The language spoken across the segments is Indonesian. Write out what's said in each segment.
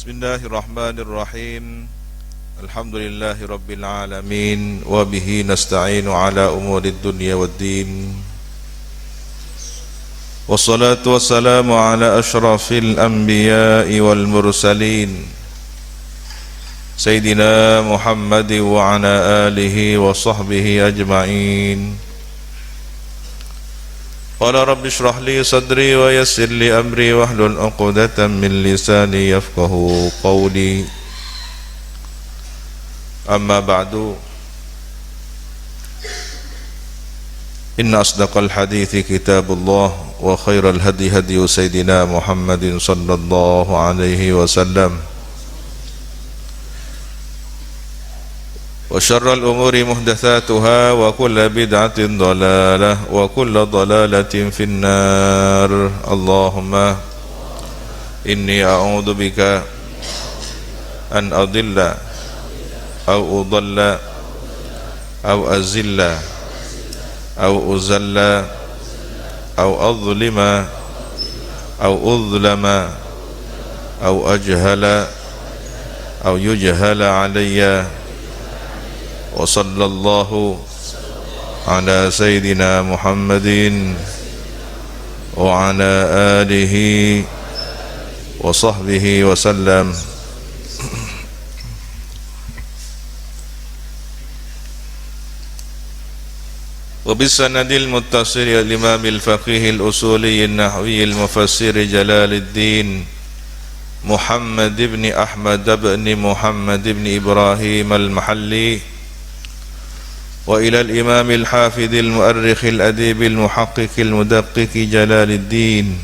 Bismillahirrahmanirrahim. Alhamdulillahi rabbil alamin. Wa bihi nasta'inu ala umurid dunya waddin. Wassalatu wassalamu ala ashrafil anbiya'i wal mursalin Sayyidina Muhammad wa ala alihi wa sahbihi ajma'in. Qala rabbi shrah li sadri wa yassir li amri wahlul 'uqdatam min lisani yafqahu qawli. Amma ba'du. Inna asdaqal hadithi kitabullah wa khairal hadi hadi sayyidina Muhammadin sallallahu alaihi wasallam. Wa syarrul umuri muhdatsatuha wa kullu bid'atin dhalalah wa kullu dhalalatin finnar. Allahumma inni a'udzu bika an adilla aw udalla aw azilla aw uzalla aw adlima aw udlama aw ajhala aw yujhala alayya. Wa sallallahu ala sayyidina Muhammadin wa ala alihi wa sahbihi wa sallam. Wa bisanadil muttasil al-imam al-faqih al-usuli an-nahwi al-mufassir Jalaluddin Muhammad ibn Ahmad ibn Muhammad ibn Ibrahim al-Mahalli wa ila al-imam al-hafidh al-mu'arrikh al-adib al-muhaqqiq al-mudaqqiq Jalaluddin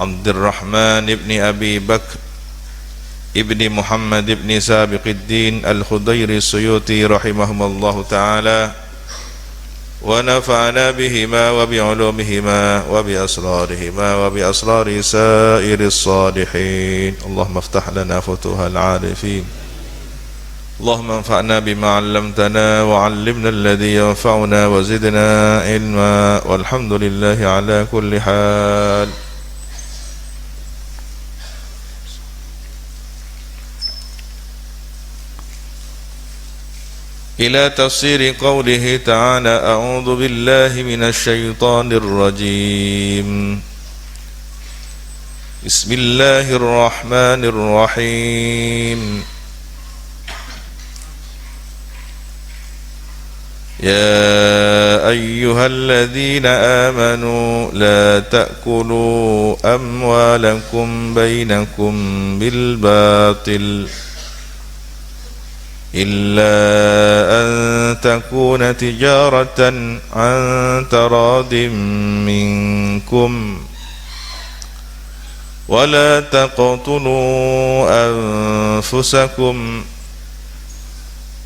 Abdurrahman ibn Abi Bakr ibn Muhammad ibn Sabiquddin al-Khudairi as-Suyuti rahimahumullahu ta'ala wa nafa'ana bihima wa bi'ulumihima wa bi asrarihima wa bi asrari sa'iris salihin. Allahumma iftah lana futuhal arifin. Allahumma anfa'na bima 'allamtana wa 'allimna alladhi yanfa'una wa zidna ilma walhamdulillahi ala kulli hal. Ila tafsiri qawlihi ta'ala a'udzu billahi minasy syaithanir rajim. Bismillahirrahmanirrahim. يا أيها الذين آمنوا لا تأكلوا أموالكم بينكم بالباطل إلا أن تكون تجارة عن تراض منكم ولا تقتلوا أنفسكم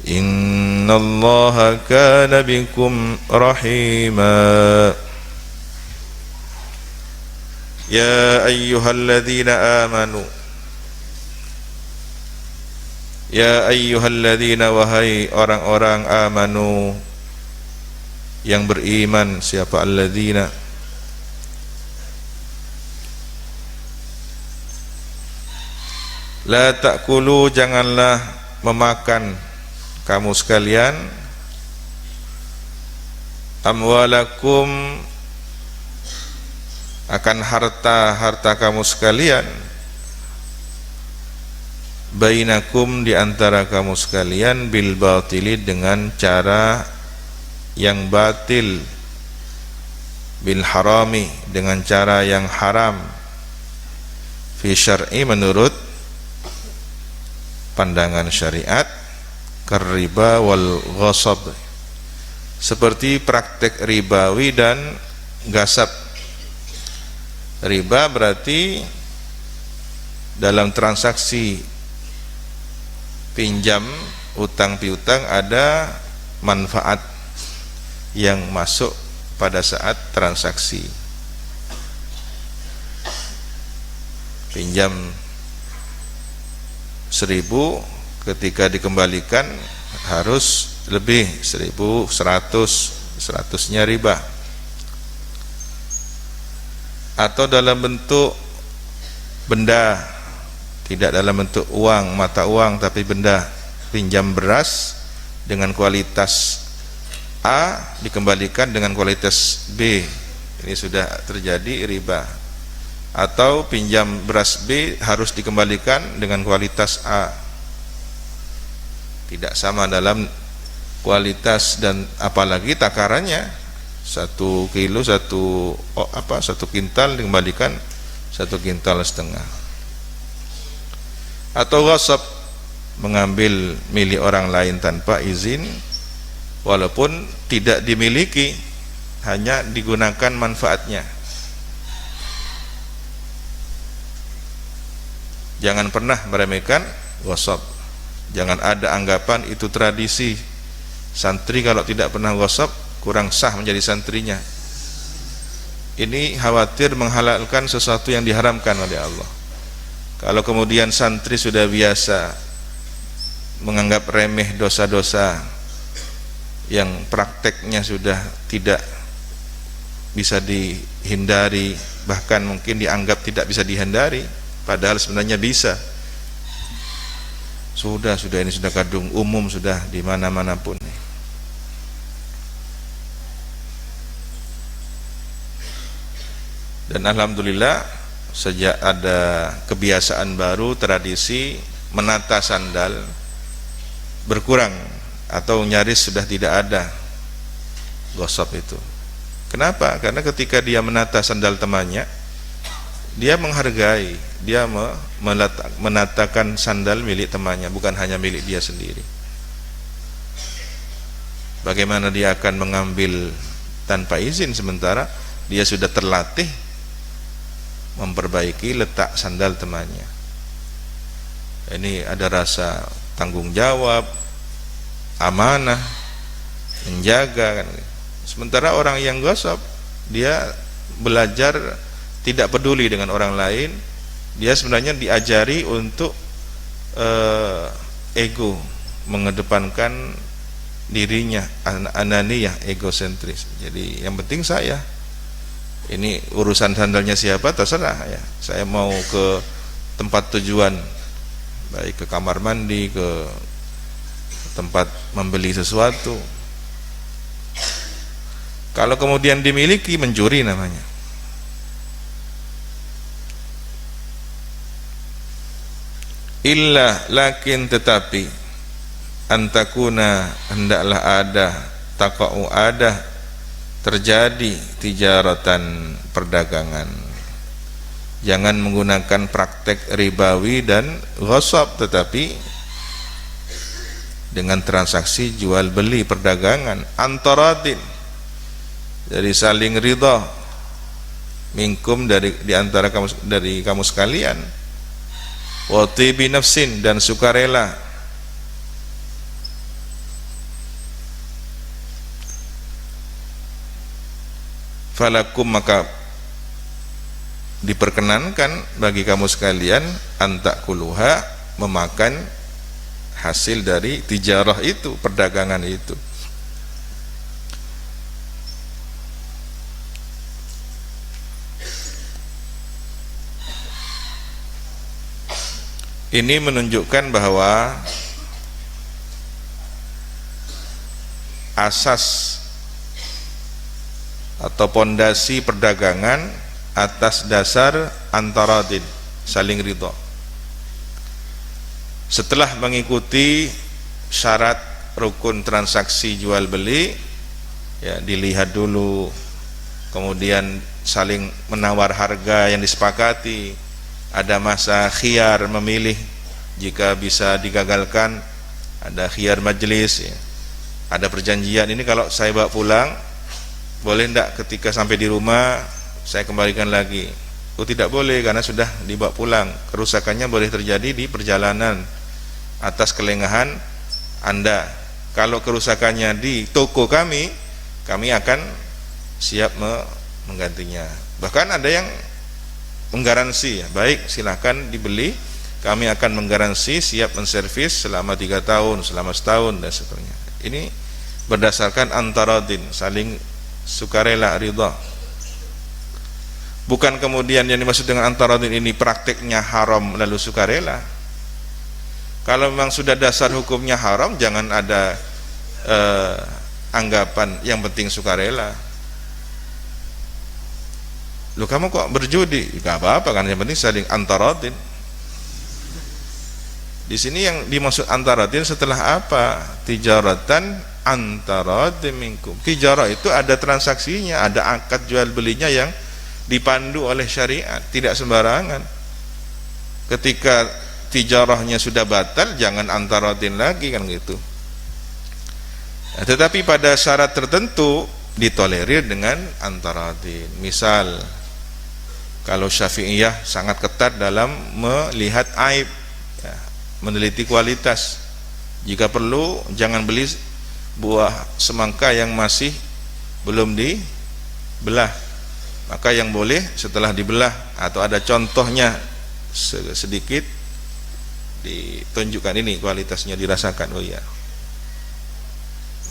إن الله كان بكم رحيما. يا أيها الذين آمنوا Ya ayyuhalladzina wahai orang-orang amanu yang beriman. Siapa alladzina? La ta'kulu, janganlah memakan kamu sekalian, amwalakum, akan harta kamu sekalian, bainakum, di antara kamu sekalian, bil batili, dengan cara yang batil, bil harami, dengan cara yang haram, fi syar'i, menurut pandangan syariat, karriba wal ghasab, seperti praktek ribawi dan gasab. Riba berarti dalam transaksi pinjam utang piutang ada manfaat yang masuk pada saat transaksi. Pinjam 1.000, ketika dikembalikan harus lebih 1.100, 100-nya riba. Atau dalam bentuk benda tidak dalam bentuk uang, mata uang, tapi benda pinjam beras dengan kualitas A dikembalikan dengan kualitas B, ini sudah terjadi riba. Atau pinjam beras B harus dikembalikan dengan kualitas A, tidak sama dalam kualitas dan apalagi takarannya. 1 kilo 1 kintal dikembalikan 1,5 kintal. Atau ghasab, mengambil milik orang lain tanpa izin walaupun tidak dimiliki, hanya digunakan manfaatnya. Jangan pernah meremehkan ghasab. Jangan ada anggapan itu tradisi. Santri kalau tidak pernah ghasab kurang sah menjadi santrinya. Ini khawatir menghalalkan sesuatu yang diharamkan oleh Allah. Kalau kemudian santri sudah biasa menganggap remeh dosa-dosa yang prakteknya sudah tidak bisa dihindari, bahkan mungkin dianggap tidak bisa dihindari, padahal sebenarnya bisa. Sudah ini sudah kadung umum, sudah di mana-mana pun. Dan alhamdulillah sejak ada kebiasaan baru, tradisi menata sandal berkurang atau nyaris sudah tidak ada ghasab itu. Kenapa? Karena ketika dia menata sandal temannya, dia menghargai, dia menatakan sandal milik temannya, bukan hanya milik dia sendiri. Bagaimana dia akan mengambil tanpa izin sementara dia sudah terlatih memperbaiki letak sandal temannya? Ini ada rasa tanggung jawab, amanah, menjaga kan. Sementara orang yang ghasab, dia belajar tidak peduli dengan orang lain, dia sebenarnya diajari untuk ego, mengedepankan dirinya, ananiyah, egosentris. Jadi yang penting saya, ini urusan sandalnya siapa terserah ya. Saya mau ke tempat tujuan, baik ke kamar mandi, ke tempat membeli sesuatu. Kalau kemudian dimiliki, mencuri namanya. Illa, lakin, tetapi, antakuna, hendaklah ada, taqa'u, ada terjadi tijaratan, perdagangan. Jangan menggunakan praktek ribawi dan ghasab, tetapi dengan transaksi jual beli, perdagangan antaradin, jadi saling ridha, minkum, di antara kamu sekalian, wa tibi nafsin, dan sukarela. Falakum, maka diperkenankan bagi kamu sekalian, antakuluha, memakan hasil dari tijarah itu, perdagangan itu. Ini menunjukkan bahwa asas atau pondasi perdagangan atas dasar antaradin, saling ridha. Setelah mengikuti syarat rukun transaksi jual beli, ya, dilihat dulu, kemudian saling menawar harga yang disepakati, ada masa khiyar memilih, jika bisa digagalkan ada khiyar majelis, ya. Ada perjanjian, ini kalau saya bawa pulang boleh enggak ketika sampai di rumah saya kembalikan lagi? Oh, tidak boleh, karena sudah dibawa pulang. Kerusakannya boleh terjadi di perjalanan atas kelengahan Anda. Kalau kerusakannya di toko kami akan siap menggantinya. Bahkan ada yang menggaransi, ya, baik silahkan dibeli, kami akan menggaransi, siap menservis selama 3 tahun, selama setahun, dan seterusnya. Ini berdasarkan antaradin, saling sukarela, ridha. Bukan kemudian yang dimaksud dengan antaradin ini prakteknya haram lalu sukarela. Kalau memang sudah dasar hukumnya haram, jangan ada anggapan yang penting sukarela. Lu kamu kok berjudi? Gak apa-apa kan, yang penting saling antaradin. Di sini yang dimaksud antaradin setelah apa? Tijaratan antaradin minkum. Tijarah itu ada transaksinya, ada akad jual belinya yang dipandu oleh syariat, tidak sembarangan. Ketika tijarahnya sudah batal, jangan antaradin lagi kan gitu. Nah, tetapi pada syarat tertentu ditolerir dengan antaradin. Misal kalau Syafi'iyah sangat ketat dalam melihat aib, ya, meneliti kualitas. Jika perlu jangan beli buah semangka yang masih belum dibelah, maka yang boleh setelah dibelah atau ada contohnya sedikit ditunjukkan, ini kualitasnya dirasakan, oh iya,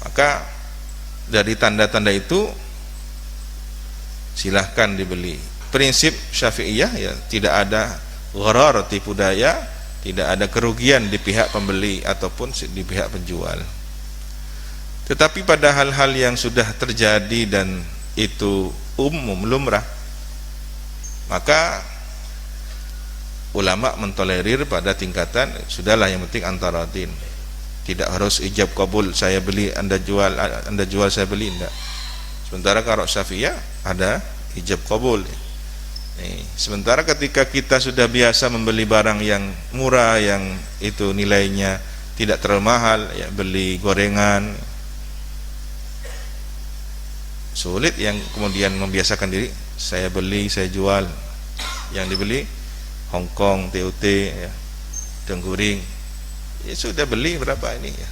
maka dari tanda-tanda itu silahkan dibeli. Prinsip Syafi'iyah ya tidak ada gharar, tipu daya, tidak ada kerugian di pihak pembeli ataupun di pihak penjual. Tetapi pada hal-hal yang sudah terjadi dan itu umum, lumrah, maka ulama mentolerir pada tingkatan sudahlah, yang penting antaradin, tidak harus ijab kabul, saya beli anda jual saya beli, enggak. Sementara kalau Syafi'iyah ada ijab kabul. Sementara ketika kita sudah biasa membeli barang yang murah, yang itu nilainya tidak terlalu mahal, ya beli gorengan, sulit yang kemudian membiasakan diri, saya beli, saya jual. Yang dibeli Hongkong, TOT, ya, Dengguring, ya sudah beli berapa ini ya.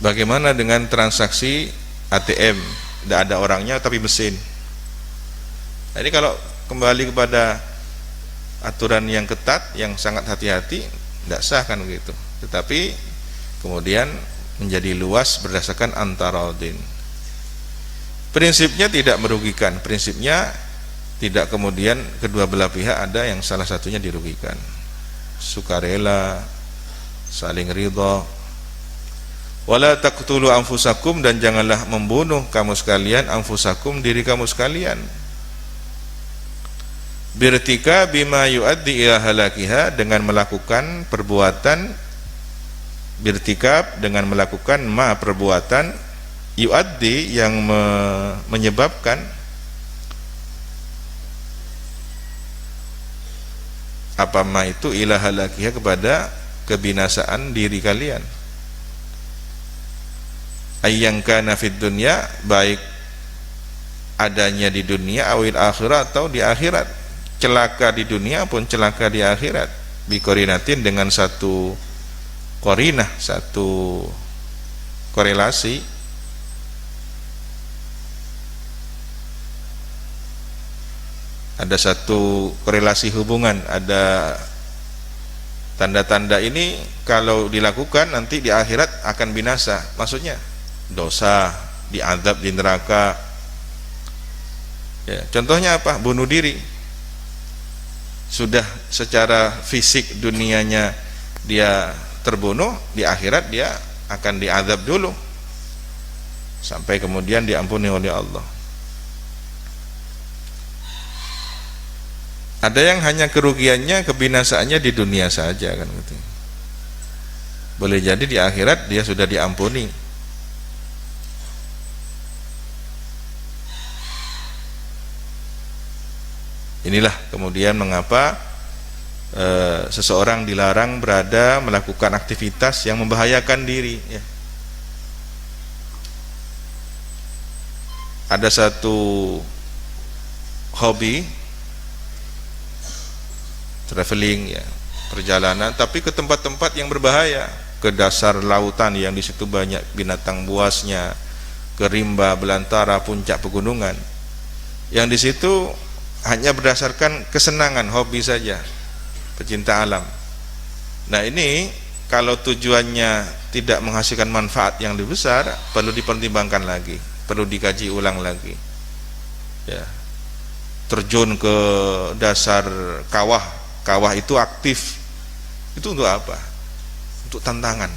Bagaimana dengan transaksi ATM, tidak ada orangnya tapi mesin? Nah, ini kalau kembali kepada aturan yang ketat, yang sangat hati-hati, tidak sah kan begitu. Tetapi kemudian menjadi luas berdasarkan antaradin. Prinsipnya tidak merugikan, prinsipnya tidak kemudian kedua belah pihak ada yang salah satunya dirugikan. Sukarela, saling ridha. Wala taqtulu anfusakum, dan janganlah membunuh kamu sekalian, anfusakum, diri kamu sekalian. Birtika bima yuaddi ila halakiha, dengan melakukan perbuatan, birtikab dengan melakukan perbuatan, yuaddi yang menyebabkan apa itu ila halakiha, kepada kebinasaan diri kalian. Ayyang kana fid dunya, baik adanya di dunia, awil akhirat, atau di akhirat, celaka di dunia pun celaka di akhirat, bikorinatin, dengan satu korinah, satu korelasi. Ada satu korelasi hubungan, ada tanda-tanda ini kalau dilakukan nanti di akhirat akan binasa. Maksudnya dosa, diazab di neraka, ya, contohnya apa? Bunuh diri. Sudah secara fisik dunianya dia terbunuh, di akhirat dia akan diazab dulu sampai kemudian diampuni oleh Allah. Ada yang hanya kerugiannya, kebinasaannya di dunia saja kan gitu. Boleh jadi di akhirat dia sudah diampuni. Inilah kemudian mengapa seseorang dilarang berada melakukan aktivitas yang membahayakan diri, ya. Ada satu hobi traveling, ya, perjalanan, tapi ke tempat-tempat yang berbahaya, ke dasar lautan yang di situ banyak binatang buasnya, ke rimba, belantara, puncak pegunungan, yang di situ hanya berdasarkan kesenangan, hobi saja, pecinta alam. Nah ini kalau tujuannya tidak menghasilkan manfaat yang lebih besar, perlu dipertimbangkan lagi, perlu dikaji ulang lagi. Ya. Terjun ke dasar kawah, kawah itu aktif, itu untuk apa? Untuk tantangan.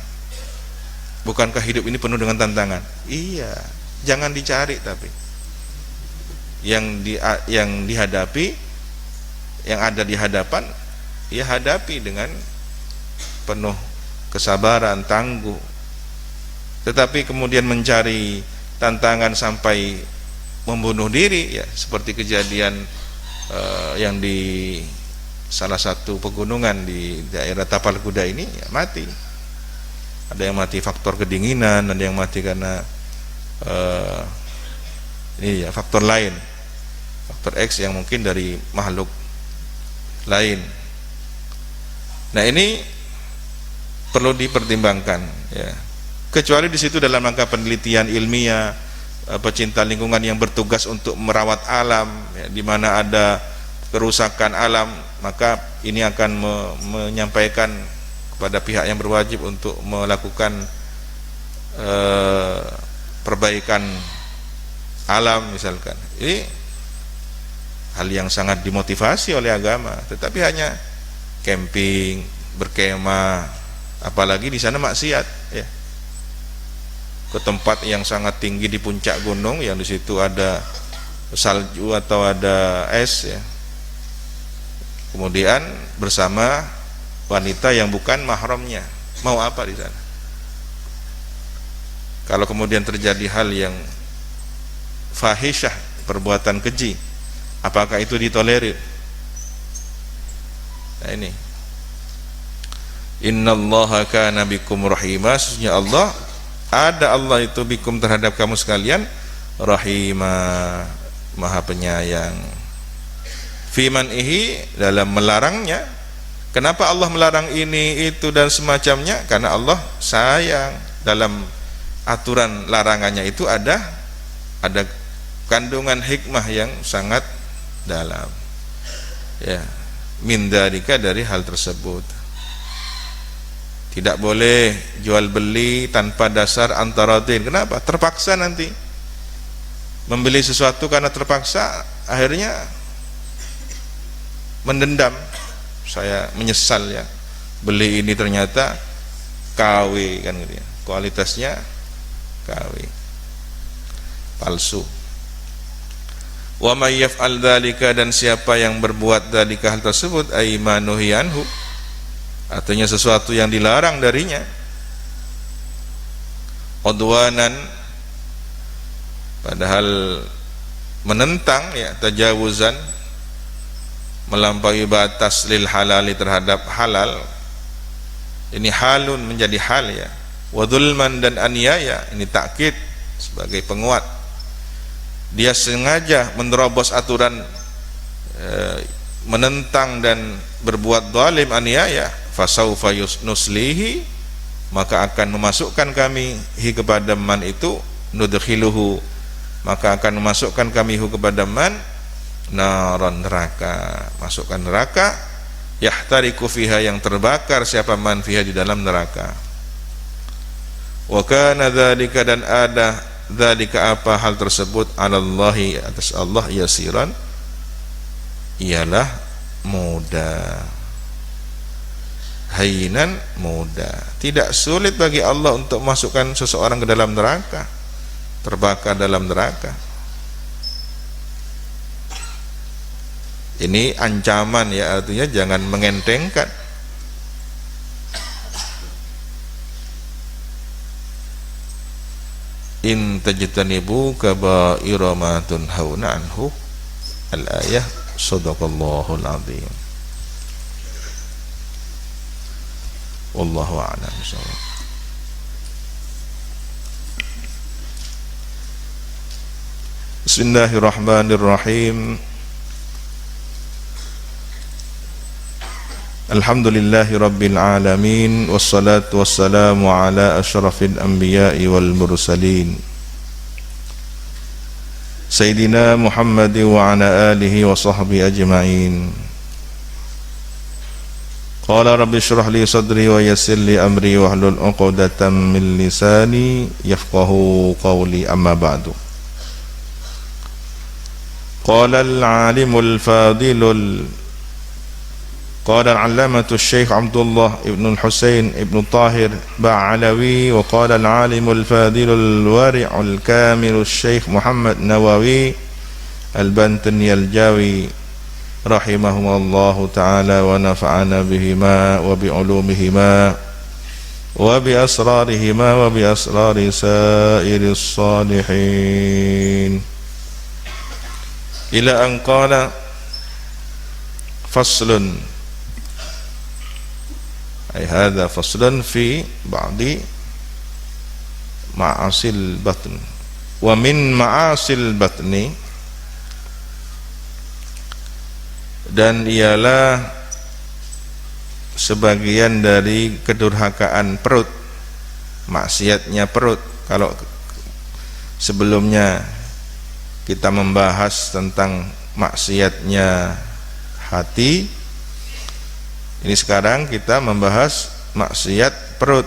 Bukankah hidup ini penuh dengan tantangan? Iya, jangan dicari, tapi yang dihadapi, yang ada di hadapan, ya hadapi dengan penuh kesabaran, tangguh. Tetapi kemudian mencari tantangan sampai membunuh diri, ya seperti kejadian yang di salah satu pegunungan di daerah Tapal Kuda ini, ya mati. Ada yang mati faktor kedinginan, ada yang mati karena ini ya faktor lain, faktor X yang mungkin dari makhluk lain. Nah, ini perlu dipertimbangkan, ya. Kecuali di situ dalam rangka penelitian ilmiah, pecinta lingkungan yang bertugas untuk merawat alam, ya, di mana ada kerusakan alam, maka ini akan menyampaikan kepada pihak yang berwajib untuk melakukan perbaikan alam misalkan. Ini hal yang sangat dimotivasi oleh agama. Tetapi hanya camping, berkemah, apalagi di sana maksiat, ya, ke tempat yang sangat tinggi di puncak gunung, yang di situ ada salju atau ada es, ya, kemudian bersama wanita yang bukan mahramnya, mau apa di sana? Kalau kemudian terjadi hal yang fahisyah, perbuatan keji, apakah itu ditolerir? Nah, ini innallaha kana bikum rahima, sesungguhnya Allah itu bikum terhadap kamu sekalian, rahima, maha penyayang. Fiman'ihi, dalam melarangnya. Kenapa Allah melarang ini, itu dan semacamnya? Karena Allah sayang. Dalam aturan larangannya itu ada kandungan hikmah yang sangat dalam, ya, min dzalika, dari hal tersebut. Tidak boleh jual beli tanpa dasar antaradin. Kenapa? Terpaksa nanti membeli sesuatu karena terpaksa, akhirnya mendendam, saya menyesal, ya, beli ini ternyata KW, kan gitu ya, kualitasnya KW, palsu. Wa may yaf'al dzalika, dan siapa yang berbuat dzalika, hal tersebut, ay manuhi anhu, artinya sesuatu yang dilarang darinya, udwanan, padahal menentang, ya, tajawuzan, melampaui batas, lil halali, terhadap halal, ini halun, menjadi hal, ya, wa dzulman, dan aniaya, ini takkid sebagai penguat. Dia sengaja menerobos aturan, menentang dan berbuat zalim, aniaya, fasaufa nuslihi, maka akan memasukkan kami hi kepada man itu, nudkhiluhu, maka akan memasukkan kami hu kepada man, naron, neraka, masukkan neraka, yahtariku fiha, yang terbakar siapa man fiha, di dalam neraka. Wa kana dzalika, dan ada dzalika, apa hal tersebut, alallahi, atas Allah, yasiran, ialah mudah, hayyinan, mudah. Tidak sulit bagi Allah untuk masukkan seseorang ke dalam neraka, terbakar dalam neraka. Ini ancaman, ya, artinya jangan mengentengkan. In tajtanibu kaba'ira ma tunhauna anhu, al-ayah, sadaqallahul azim. Wallahu a'lam bishawab. Bismillahirrahmanirrahim. Alhamdulillahi rabbil alamin, wassalatu wassalamu ala asyrafil anbiya'i wal mursalin, Sayyidina Muhammad wa ala alihi wa sahbihi ajma'in. Qala rabbi shrah li sadri wa yassir li amri wahlul 'uqdatam min lisani yafqahu qawli, amma ba'du. Qala al-'alimul fadilul qala al-'allamatu Syekh Abdullah ibn Husain ibn Tahir Ba'alawi wa qala al-'alimul fadilul wari'ul kamilul Syekh Muhammad Nawawi al-Bantani al-Jawi rahimahumullahu ta'ala wa nafa'ana bihima wa bi'ulumihima wa bi asrarihima wa bi asrari sairis salihin ila an qala faslun, ay hadha faslun fi ba'di ma'asil batn. Wa min ma'asil batni, dan ialah sebagian dari kedurhakaan perut, maksiatnya perut. Kalau sebelumnya kita membahas tentang maksiatnya hati, ini sekarang kita membahas maksiat perut.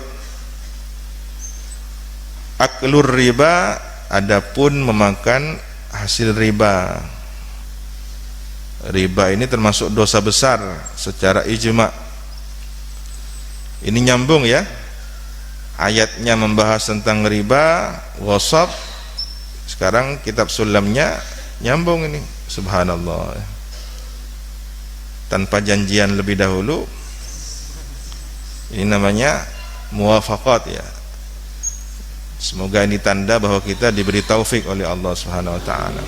Aklur riba, adapun memakan hasil riba. Riba ini termasuk dosa besar secara ijma'. Ini nyambung ya, ayatnya membahas tentang riba, wasab, sekarang kitab sulamnya nyambung ini, subhanallah, tanpa janjian lebih dahulu. Ini namanya muwafaqat ya. Semoga ini tanda bahwa kita diberi taufik oleh Allah Subhanahu wa ta'ala.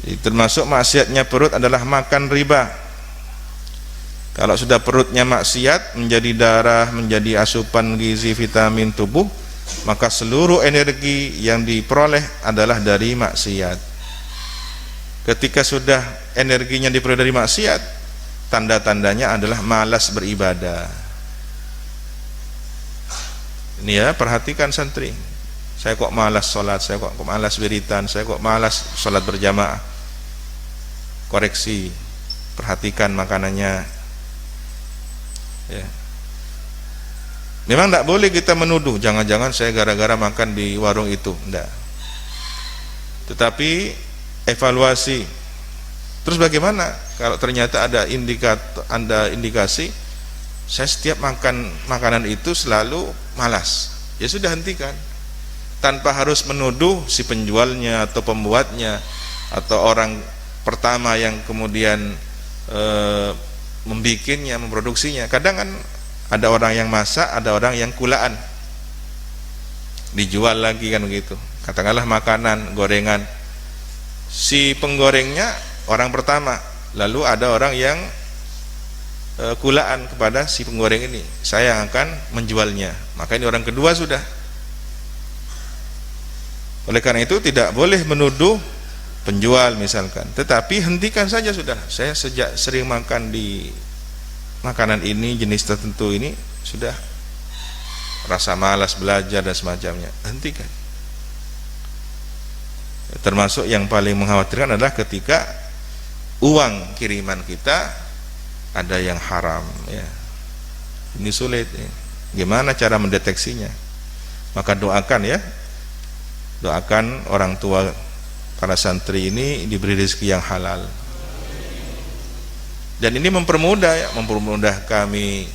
Termasuk maksiatnya perut adalah makan riba. Kalau sudah perutnya maksiat, menjadi darah, menjadi asupan gizi, vitamin tubuh, maka seluruh energi yang diperoleh adalah dari maksiat. Ketika sudah energinya diperoleh dari maksiat, tanda-tandanya adalah malas beribadah. Ini ya, perhatikan santri. Saya kok malas sholat, saya kok malas wiritan, saya kok malas sholat berjamaah. Koreksi, perhatikan makanannya ya. Memang tidak boleh kita menuduh, jangan-jangan saya gara-gara makan di warung itu, tidak. Tetapi evaluasi. Terus bagaimana kalau ternyata ada indikasi saya setiap makan makanan itu selalu malas, ya sudah, hentikan. Tanpa harus menuduh si penjualnya atau pembuatnya atau orang pertama yang kemudian membikinnya, memproduksinya. Kadang kan ada orang yang masak, ada orang yang kulaan, dijual lagi kan begitu. Katakanlah makanan, gorengan, si penggorengnya orang pertama, lalu ada orang yang kulaan kepada si penggoreng ini, saya yang akan menjualnya, maka ini orang kedua sudah. Oleh karena itu tidak boleh menuduh penjual misalkan, tetapi hentikan saja sudah. Saya sejak sering makan di makanan ini, jenis tertentu ini, sudah rasa malas belajar dan semacamnya, hentikan. Termasuk yang paling mengkhawatirkan adalah ketika uang kiriman kita ada yang haram ya. Ini sulit ya. Gimana cara mendeteksinya? Maka doakan ya, doakan orang tua para santri ini diberi rezeki yang halal. Dan ini mempermudah ya, mempermudah kami,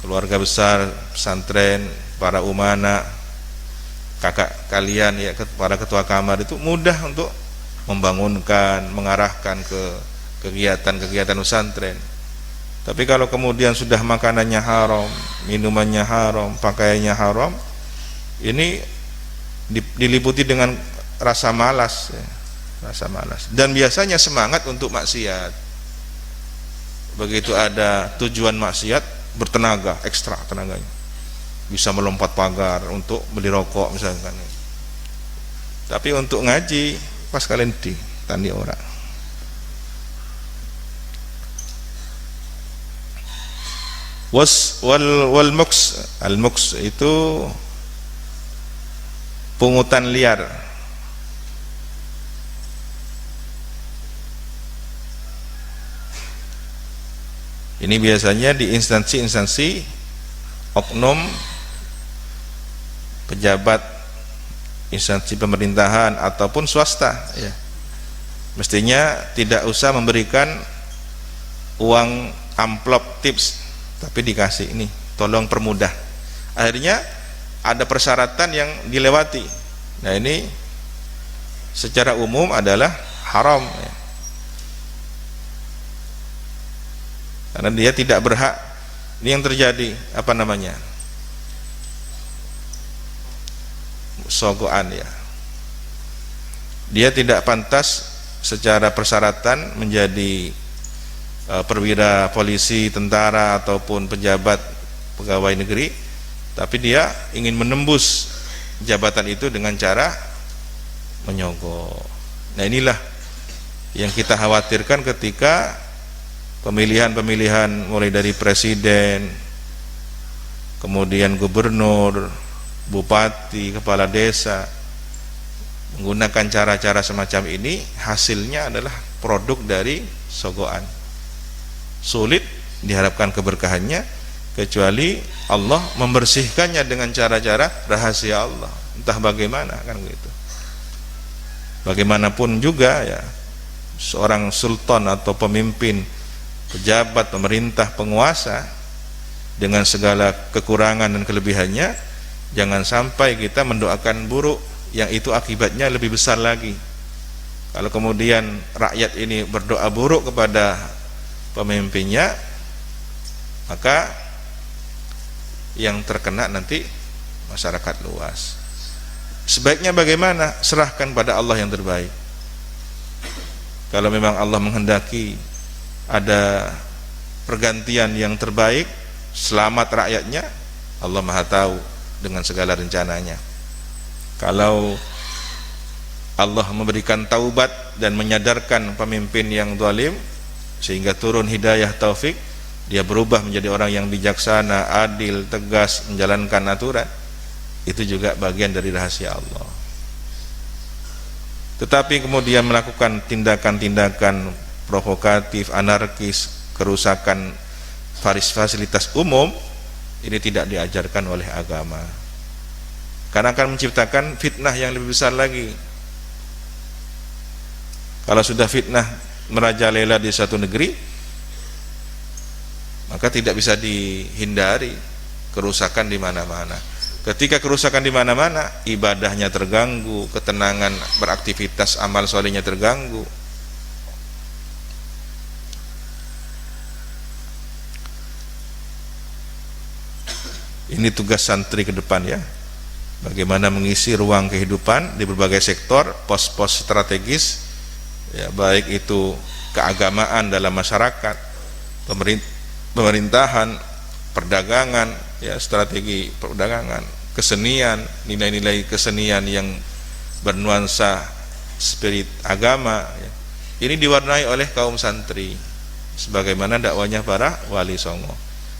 keluarga besar pesantren, para umana, kakak kalian ya, para ketua kamar, itu mudah untuk membangunkan, mengarahkan ke kegiatan-kegiatan pesantren. Tapi kalau kemudian sudah makanannya haram, minumannya haram, pakaiannya haram, ini diliputi dengan rasa malas ya, rasa malas, dan biasanya semangat untuk maksiat. Begitu ada tujuan maksiat, bertenaga, ekstra tenaganya, bisa melompat pagar untuk beli rokok misalkan. Tapi untuk ngaji pas kalian di tandi orang. Wal muks, al muks itu pungutan liar. Ini biasanya di instansi-instansi oknum pejabat instansi pemerintahan ataupun swasta ya. Mestinya tidak usah memberikan uang amplop tips, tapi dikasih ini tolong permudah. Akhirnya ada persyaratan yang dilewati. Nah ini secara umum adalah haram ya. Karena dia tidak berhak. Ini yang terjadi apa namanya, sogoan ya. Dia tidak pantas secara persyaratan menjadi perwira polisi, tentara ataupun pejabat pegawai negeri, tapi dia ingin menembus jabatan itu dengan cara menyogok. Nah inilah yang kita khawatirkan ketika pemilihan mulai dari presiden, kemudian gubernur, bupati, kepala desa menggunakan cara-cara semacam ini, hasilnya adalah produk dari sogokan. Sulit diharapkan keberkahannya kecuali Allah membersihkannya dengan cara-cara rahasia Allah, entah bagaimana kan begitu. Bagaimanapun juga ya, seorang sultan atau pemimpin, pejabat, pemerintah, penguasa dengan segala kekurangan dan kelebihannya, jangan sampai kita mendoakan buruk yang itu akibatnya lebih besar lagi. Kalau kemudian rakyat ini berdoa buruk kepada pemimpinnya, maka yang terkena nanti masyarakat luas. Sebaiknya bagaimana? Serahkan pada Allah yang terbaik. Kalau memang Allah menghendaki ada pergantian yang terbaik, selamat rakyatnya, Allah Maha tahu dengan segala rencananya. Kalau Allah memberikan taubat dan menyadarkan pemimpin yang zalim sehingga turun hidayah taufik, dia berubah menjadi orang yang bijaksana, adil, tegas, menjalankan aturan, itu juga bagian dari rahasia Allah. Tetapi kemudian melakukan tindakan-tindakan provokatif, anarkis, kerusakan fasilitas umum, ini tidak diajarkan oleh agama, karena akan menciptakan fitnah yang lebih besar lagi. Kalau sudah fitnah merajalela di satu negeri, maka tidak bisa dihindari kerusakan di mana-mana. Ketika kerusakan di mana-mana, ibadahnya terganggu, ketenangan beraktivitas amal solehnya terganggu. Ini tugas santri ke depan ya. Bagaimana mengisi ruang kehidupan di berbagai sektor, pos-pos strategis ya, baik itu keagamaan dalam masyarakat, pemerintahan, perdagangan ya, strategi perdagangan, kesenian, nilai-nilai kesenian yang bernuansa spirit agama ya. Ini diwarnai oleh kaum santri sebagaimana dakwanya para wali songo.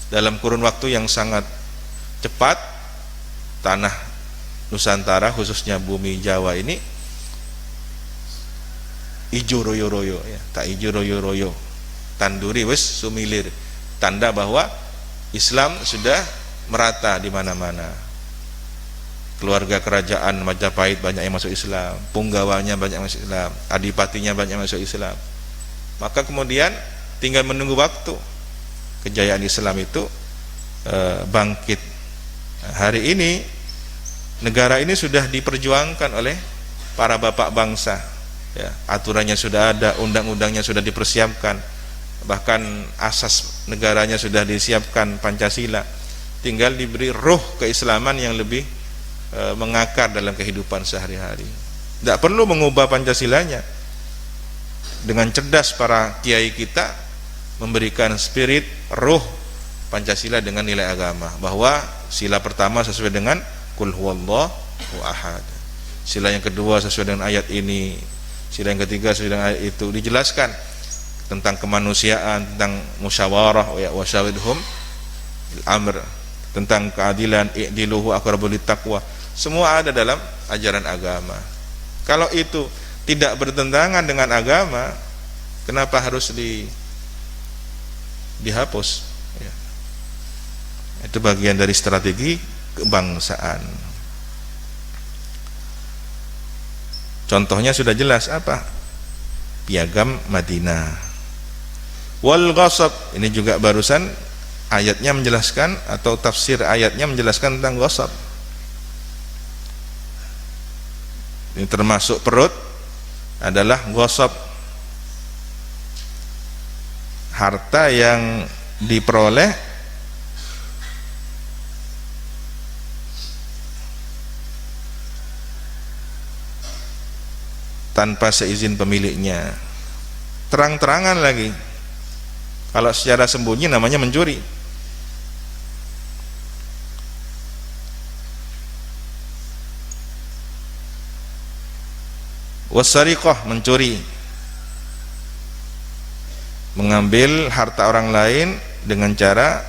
Dalam kurun waktu yang sangat cepat, tanah Nusantara khususnya bumi Jawa ini ijo royo-royo ya, tak ijo royo-royo, tanduri wis sumilir, tanda bahwa Islam sudah merata di mana-mana. Keluarga kerajaan Majapahit banyak yang masuk Islam, punggawanya banyak yang masuk Islam, adipatinya banyak yang masuk Islam. Maka kemudian tinggal menunggu waktu kejayaan Islam itu bangkit. Hari ini negara ini sudah diperjuangkan oleh para bapak bangsa ya, aturannya sudah ada, undang-undangnya sudah dipersiapkan, bahkan asas negaranya sudah disiapkan, Pancasila. Tinggal diberi ruh keislaman yang lebih mengakar dalam kehidupan sehari-hari. Tidak perlu mengubah Pancasilanya. Dengan cerdas para kiai kita memberikan spirit, ruh Pancasila dengan nilai agama, bahwa sila pertama sesuai dengan Qul huwallahu ahad, sila yang kedua sesuai dengan ayat ini, sila yang ketiga sesuai dengan ayat itu. Dijelaskan tentang kemanusiaan, tentang musyawarah wa syawirhum bil amr, tentang keadilan, i'diluhu aqrabu littaqwa. Semua ada dalam ajaran agama. Kalau itu tidak bertentangan dengan agama, kenapa harus dihapus ya. Itu bagian dari strategi kebangsaan. Contohnya sudah jelas apa? Piagam Madinah. Wal ghasab, ini juga barusan ayatnya menjelaskan atau tafsir ayatnya menjelaskan tentang ghasab. Ini termasuk perut adalah ghasab, harta yang diperoleh tanpa seizin pemiliknya, terang-terangan lagi. Kalau secara sembunyi namanya mencuri. Wasariqah, mencuri, mengambil harta orang lain dengan cara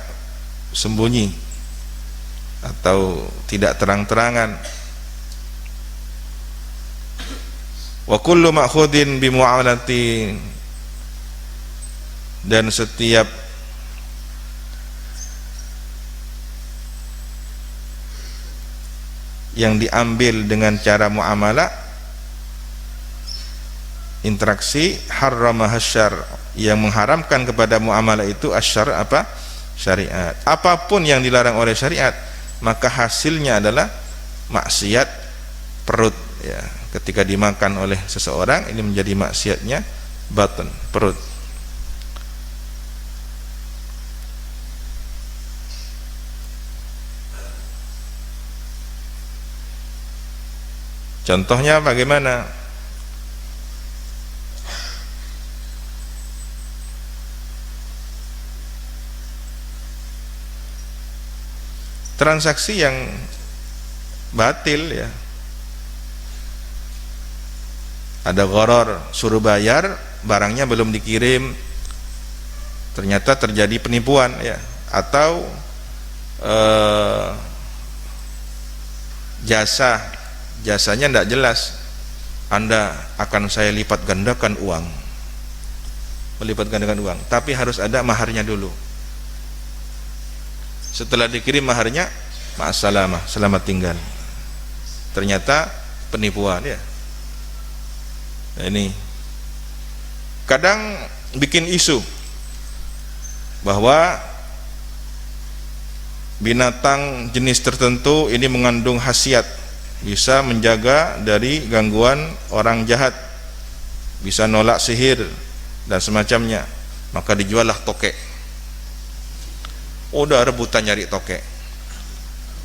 sembunyi atau tidak terang-terangan. Wa kullu ma'khudin bimu'amalatin, dan setiap yang diambil dengan cara muamalah, interaksi, harrama hasyar, yang mengharamkan kepada muamalah itu asyar apa? Syariat. Apapun yang dilarang oleh syariat, maka hasilnya adalah maksiat perut ya. Ketika dimakan oleh seseorang, ini menjadi maksiatnya batin, perut. Contohnya bagaimana? Transaksi yang batil ya. Ada gharar, suruh bayar, barangnya belum dikirim, ternyata terjadi penipuan ya. Atau jasanya tidak jelas, Anda akan saya lipat gandakan uang, melipat gandakan uang, tapi harus ada maharnya dulu. Setelah dikirim maharnya, ma'assalamah, selamat tinggal. Ternyata penipuan ya. Nah, ini kadang bikin isu bahwa binatang jenis tertentu ini mengandung khasiat, bisa menjaga dari gangguan orang jahat, bisa nolak sihir dan semacamnya, maka dijuallah tokek. Udah rebutan nyari tokek.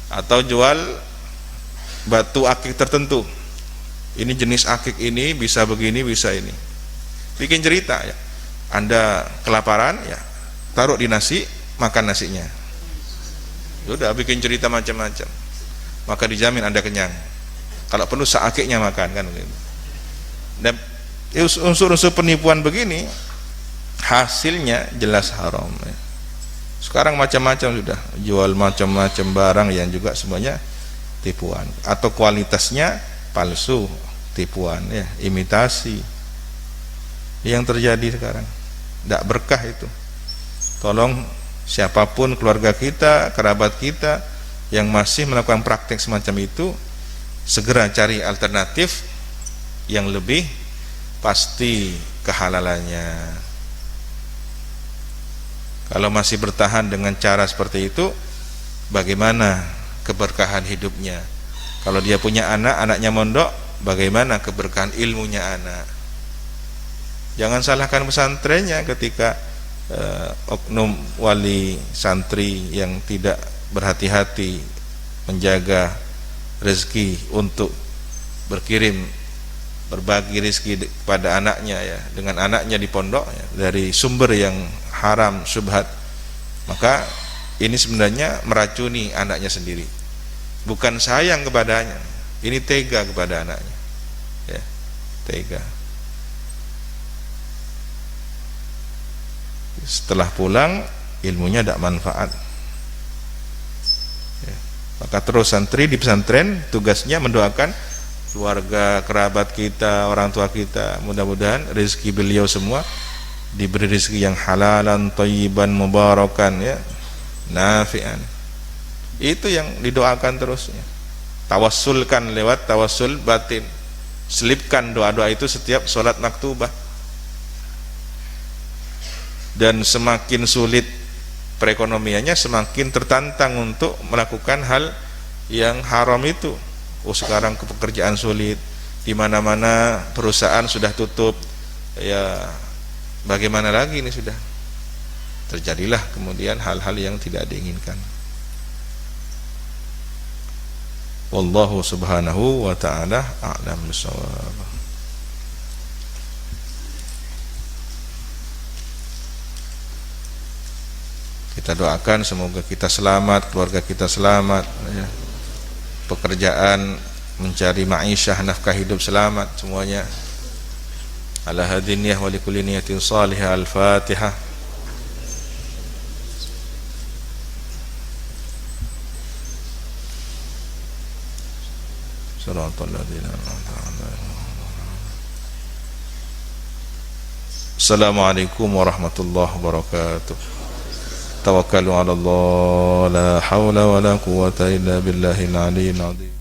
Atau jual batu akik tertentu, ini jenis akik ini bisa begini, bisa ini. Bikin cerita ya. Anda kelaparan ya, taruh di nasi, makan nasinya. Udah bikin cerita macam-macam, maka dijamin Anda kenyang. Kalau perlu seakiknya makan kan begitu. Dan unsur-unsur penipuan begini hasilnya jelas haram ya. Sekarang macam-macam sudah jual macam-macam barang yang juga semuanya tipuan atau kualitasnya palsu, tipuan ya, imitasi. Yang terjadi sekarang tidak berkah itu. Tolong siapapun keluarga kita, kerabat kita yang masih melakukan praktek semacam itu, segera cari alternatif yang lebih pasti kehalalannya. Kalau masih bertahan dengan cara seperti itu, bagaimana keberkahan hidupnya? Kalau dia punya anak, anaknya mondok, bagaimana keberkahan ilmunya anak? Jangan salahkan pesantrennya ketika oknum wali santri yang tidak berhati-hati menjaga rezeki untuk berkirim, berbagi rezeki kepada anaknya ya, dengan anaknya di pondok ya, dari sumber yang haram, syubhat, maka ini sebenarnya meracuni anaknya sendiri. Bukan sayang kepadanya, ini tega kepada anaknya ya, tega. Setelah pulang ilmunya tidak manfaat ya. Maka terus santri di pesantren tugasnya mendoakan keluarga, kerabat kita, orang tua kita, mudah-mudahan rezeki beliau semua diberi rezeki yang halalan, thayyiban, mubarakan, ya, nafi'an. Itu yang didoakan terusnya. Tawassulkan lewat tawassul batin. Selipkan doa-doa itu setiap sholat maktubah. Dan semakin sulit perekonomiannya, semakin tertantang untuk melakukan hal yang haram itu. Oh, sekarang pekerjaan sulit, di mana-mana perusahaan sudah tutup, ya bagaimana lagi ini, sudah terjadilah kemudian hal-hal yang tidak diinginkan. Wallahu subhanahu wa ta'ala a'lam bishawab. Kita doakan semoga kita selamat, keluarga kita selamat, ya. Pekerjaan, mencari ma'isyah, nafkah hidup selamat semuanya. Ala hadiniyah wa likulli niyatin salihah. Al-Fatihah. Assalamualaikum warahmatullahi wabarakatuh. Tawakkalu ala Allah, la hawla wa la quwwata illa billahil aliyyil azim.